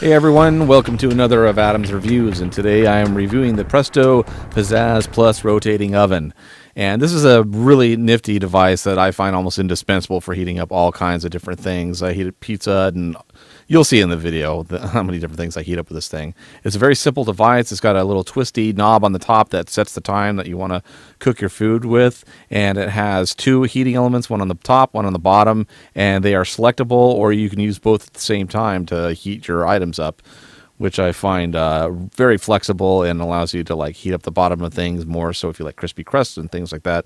Hey everyone, welcome to another of Adam's Reviews, and today I am reviewing the Presto Pizzazz Plus rotating oven. And this is a really nifty device that I find almost indispensable for heating up all kinds of different things. I heated pizza, and you'll see in the video how many different things I heat up with this thing. It's a very simple device. It's got a little twisty knob on the top that sets the time that you want to cook your food with, and it has two heating elements, one on the top, one on the bottom, and they are selectable, or you can use both at the same time to heat your items up, which I find very flexible and allows you to like heat up the bottom of things more. So if you like crispy crusts and things like that,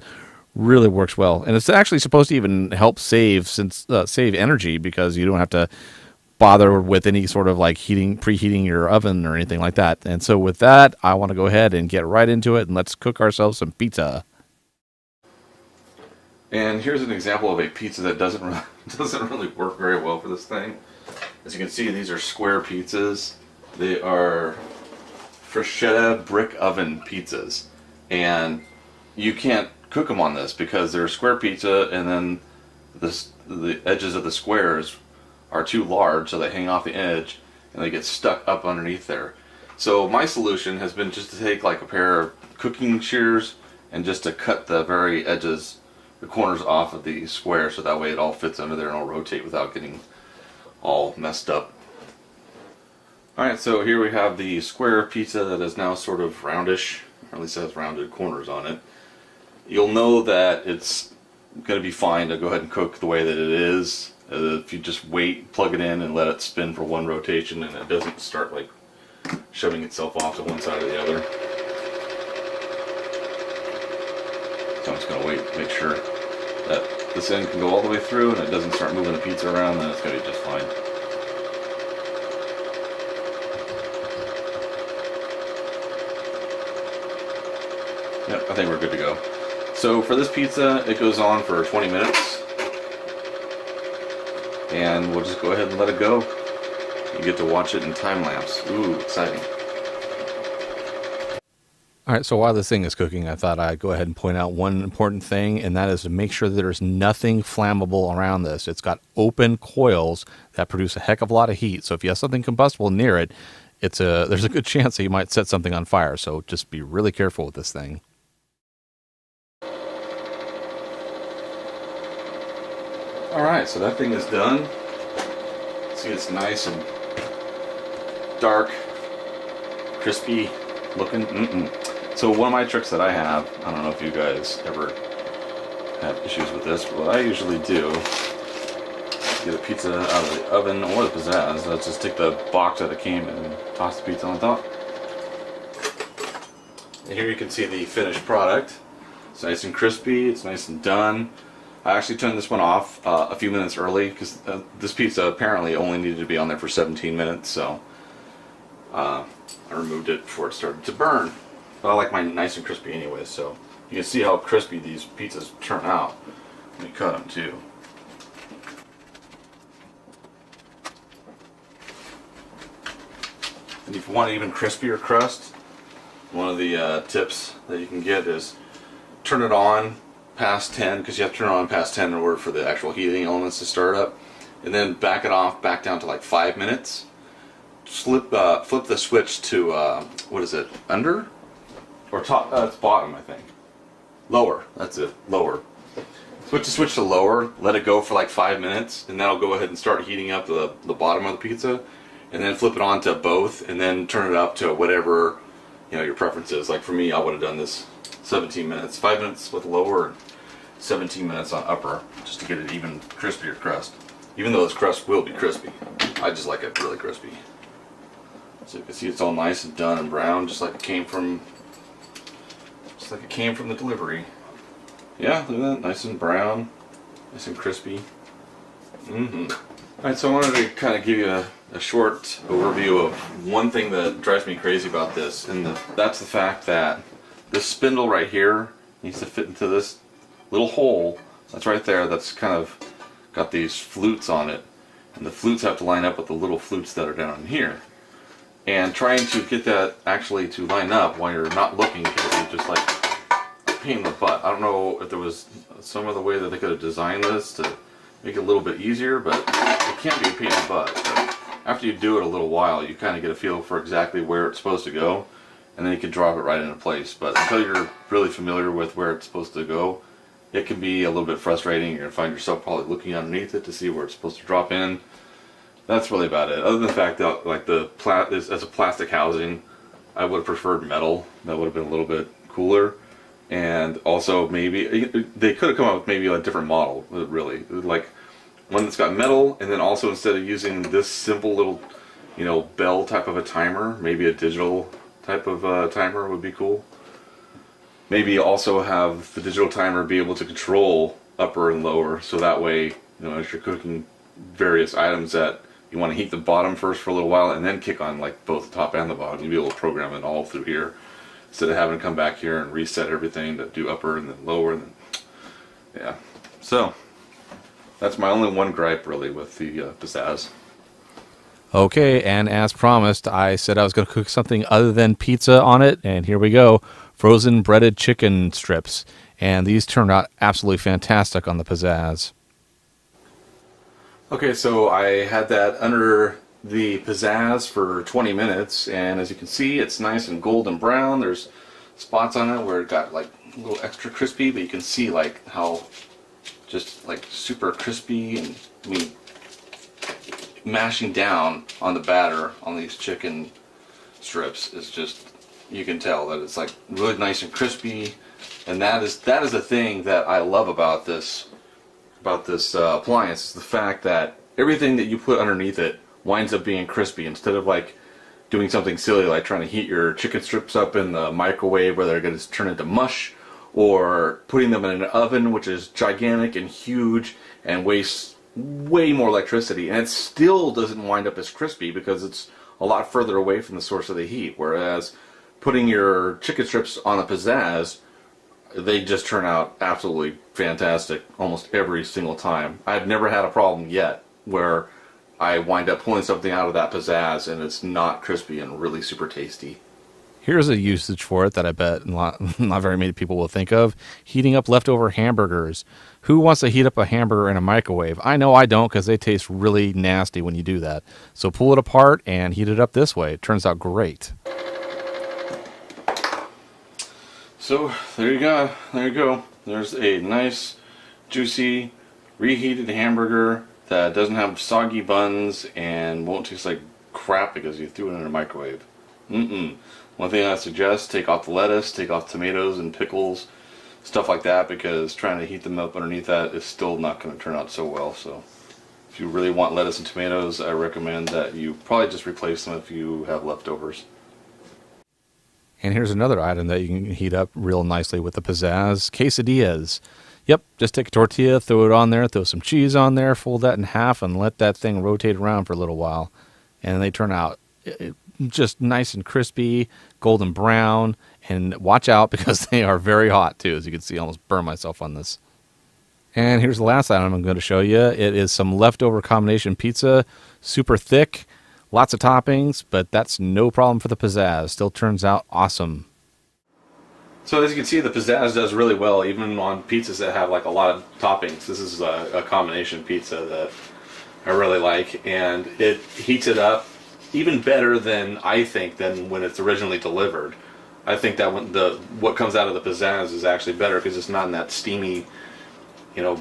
really works well. And it's actually supposed to even help save energy, because you don't have to bother with any sort of like preheating your oven or anything like that. And so with that, I want to go ahead and get right into it, and let's cook ourselves some pizza. And here's an example of a pizza that doesn't really work very well for this thing. As you can see, these are square pizzas. They are bruschetta brick oven pizzas, and you can't cook them on this because they're square pizza, and then the edges of the squares are too large, so they hang off the edge and they get stuck up underneath there. So my solution has been just to take like a pair of cooking shears and just to cut the very edges, the corners off of the square, so that way it all fits under there and it'll rotate without getting all messed up. Alright, so here we have the square pizza that is now sort of roundish, or at least has rounded corners on it. You'll know that it's going to be fine to go ahead and cook the way that it is. If you just wait, plug it in, and let it spin for one rotation, and it doesn't start like shoving itself off to one side or the other. So I'm just going to wait, make sure that this end can go all the way through and it doesn't start moving the pizza around, then it's going to be just fine. Yep, I think we're good to go. So for this pizza, it goes on for 20 minutes. And we'll just go ahead and let it go. You get to watch it in time lapse. Ooh, exciting. Alright, so while this thing is cooking, I thought I'd go ahead and point out one important thing, and that is to make sure that there's nothing flammable around this. It's got open coils that produce a heck of a lot of heat, so if you have something combustible near it, there's a good chance that you might set something on fire, so just be really careful with this thing. Alright, so that thing is done. See, it's nice and dark, crispy looking. So one of my tricks that I have, I don't know if you guys ever have issues with this, but what I usually do, get a pizza out of the oven or the pizzazz, let's just take the box that it came in and toss the pizza on top. And here you can see the finished product. It's nice and crispy, it's nice and done. I actually turned this one off a few minutes early because this pizza apparently only needed to be on there for 17 minutes, so I removed it before it started to burn. But I like mine nice and crispy anyway, so you can see how crispy these pizzas turn out when you cut them too. And if you want an even crispier crust, one of the tips that you can get is turn it on past 10, because you have to turn it on past 10 in order for the actual heating elements to start up, and then back it off back down to like 5 minutes. Flip the switch to what is it, under or top? It's bottom, I think. Lower. That's it. Lower. Switch to lower. Let it go for like 5 minutes, and that'll go ahead and start heating up the bottom of the pizza. And then flip it on to both, and then turn it up to whatever your preference is. Like for me, I would have done this 17 minutes, 5 minutes with lower, and 17 minutes on upper, just to get an even crispier crust. Even though this crust will be crispy, I just like it really crispy. So you can see it's all nice and done and brown, just like it came from the delivery. Yeah, look at that, nice and brown, nice and crispy. Alright, so I wanted to kind of give you a short overview of one thing that drives me crazy about this, and that's the fact that this spindle right here needs to fit into this little hole that's right there, that's kind of got these flutes on it, and the flutes have to line up with the little flutes that are down in here. And trying to get that actually to line up while you're not looking can be just like a pain in the butt. I don't know if there was some other way that they could have designed this to make it a little bit easier, but it can be a pain in the butt. But after you do it a little while, you kind of get a feel for exactly where it's supposed to go, and then you can drop it right into place. But until you're really familiar with where it's supposed to go, it can be a little bit frustrating. You're going to find yourself probably looking underneath it to see where it's supposed to drop in. That's really about it. Other than the fact that, like, as a plastic housing, I would have preferred metal. That would have been a little bit cooler. And also, maybe they could have come up with maybe a different model, really, like one that's got metal, and then also instead of using this simple little, bell type of a timer, maybe a digital type of timer would be cool. Maybe also have the digital timer be able to control upper and lower, so that way, as you're cooking various items that you want to heat the bottom first for a little while and then kick on like both the top and the bottom, you'll be able to program it all through here instead of having to come back here and reset everything to do upper and then lower. And then, yeah, so that's my only one gripe really with the Pizzazz. Okay, and as promised, I said I was going to cook something other than pizza on it, and here we go. Frozen breaded chicken strips, and these turned out absolutely fantastic on the Pizzazz. Okay, so I had that under the Pizzazz for 20 minutes, and as you can see, it's nice and golden brown. There's spots on it where it got like a little extra crispy, but you can see like how just like super crispy, and I mean mashing down on the batter on these chicken strips is just, you can tell that it's like really nice and crispy, and that is the thing that I love about this appliance, is the fact that everything that you put underneath it winds up being crispy, instead of like doing something silly like trying to heat your chicken strips up in the microwave where they're going to turn into mush, or putting them in an oven which is gigantic and huge and wastes way more electricity, and it still doesn't wind up as crispy because it's a lot further away from the source of the heat. Whereas putting your chicken strips on a Pizzazz, they just turn out absolutely fantastic almost every single time. I've never had a problem yet where I wind up pulling something out of that Pizzazz and it's not crispy and really super tasty. Here's a usage for it that I bet not very many people will think of. Heating up leftover hamburgers. Who wants to heat up a hamburger in a microwave? I know I don't, because they taste really nasty when you do that. So pull it apart and heat it up this way. It turns out great. So there you go. There's a nice, juicy, reheated hamburger that doesn't have soggy buns and won't taste like crap because you threw it in a microwave. One thing I suggest, take off the lettuce, take off tomatoes and pickles, stuff like that, because trying to heat them up underneath that is still not going to turn out so well. So if you really want lettuce and tomatoes, I recommend that you probably just replace them if you have leftovers. And here's another item that you can heat up real nicely with the Pizzazz. Quesadillas. Yep, just take a tortilla, throw it on there, throw some cheese on there, fold that in half, and let that thing rotate around for a little while. And they turn out just nice and crispy, golden brown, and watch out because they are very hot too. As you can see, I almost burned myself on this. And here's the last item I'm going to show you. It is some leftover combination pizza, super thick, lots of toppings, but that's no problem for the Pizzazz. Still turns out awesome. So as you can see, the Pizzazz does really well even on pizzas that have like a lot of toppings. This is a combination pizza that I really like, and it heats it up even better than I think than when it's originally delivered. I think that what comes out of the Pizzazz is actually better because it's not in that steamy,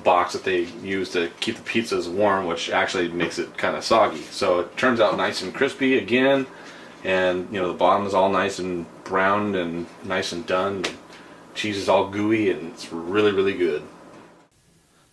box that they use to keep the pizzas warm, which actually makes it kind of soggy. So it turns out nice and crispy again, and the bottom is all nice and browned and nice and done. Cheese is all gooey, and it's really, really good.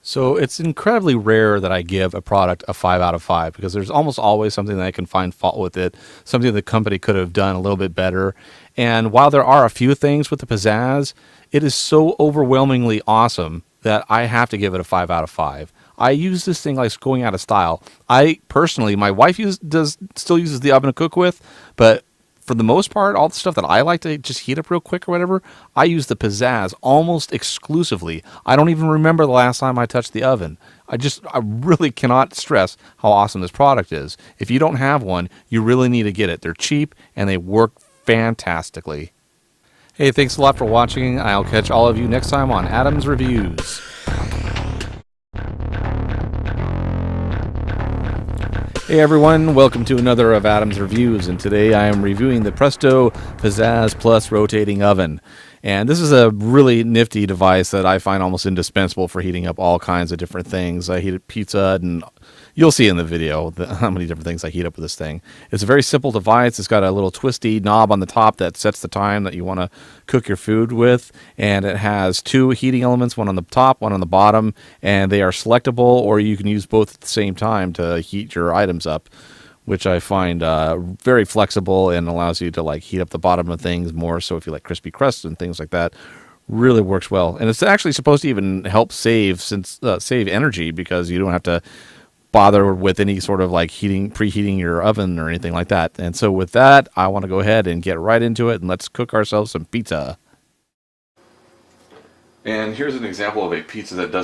So it's incredibly rare that I give a product a 5 out of 5 because there's almost always something that I can find fault with it, something the company could have done a little bit better. And while there are a few things with the Pizzazz, it is so overwhelmingly awesome that I have to give it a 5 out of 5. I use this thing like it's going out of style. I personally, my wife still uses the oven to cook with, but for the most part, all the stuff that I like to just heat up real quick or whatever, I use the Pizzazz almost exclusively. I don't even remember the last time I touched the oven. I really cannot stress how awesome this product is. If you don't have one, you really need to get it. They're cheap and they work fantastically. Hey, thanks a lot for watching. I'll catch all of you next time on Adam's Reviews. Hey everyone, welcome to another of Adam's Reviews, and today I am reviewing the Presto Pizzazz Plus rotating oven. And this is a really nifty device that I find almost indispensable for heating up all kinds of different things. I heated pizza, and you'll see in the video how many different things I heat up with this thing. It's a very simple device. It's got a little twisty knob on the top that sets the time that you want to cook your food with, and it has two heating elements, one on the top, one on the bottom, and they are selectable, or you can use both at the same time to heat your items up, which I find very flexible and allows you to like heat up the bottom of things more. So if you like crispy crusts and things like that, really works well. And it's actually supposed to even help save energy, because you don't have to bother with any sort of like preheating your oven or anything like that. And so with that, I want to go ahead and get right into it, and let's cook ourselves some pizza. And here's an example of a pizza that doesn't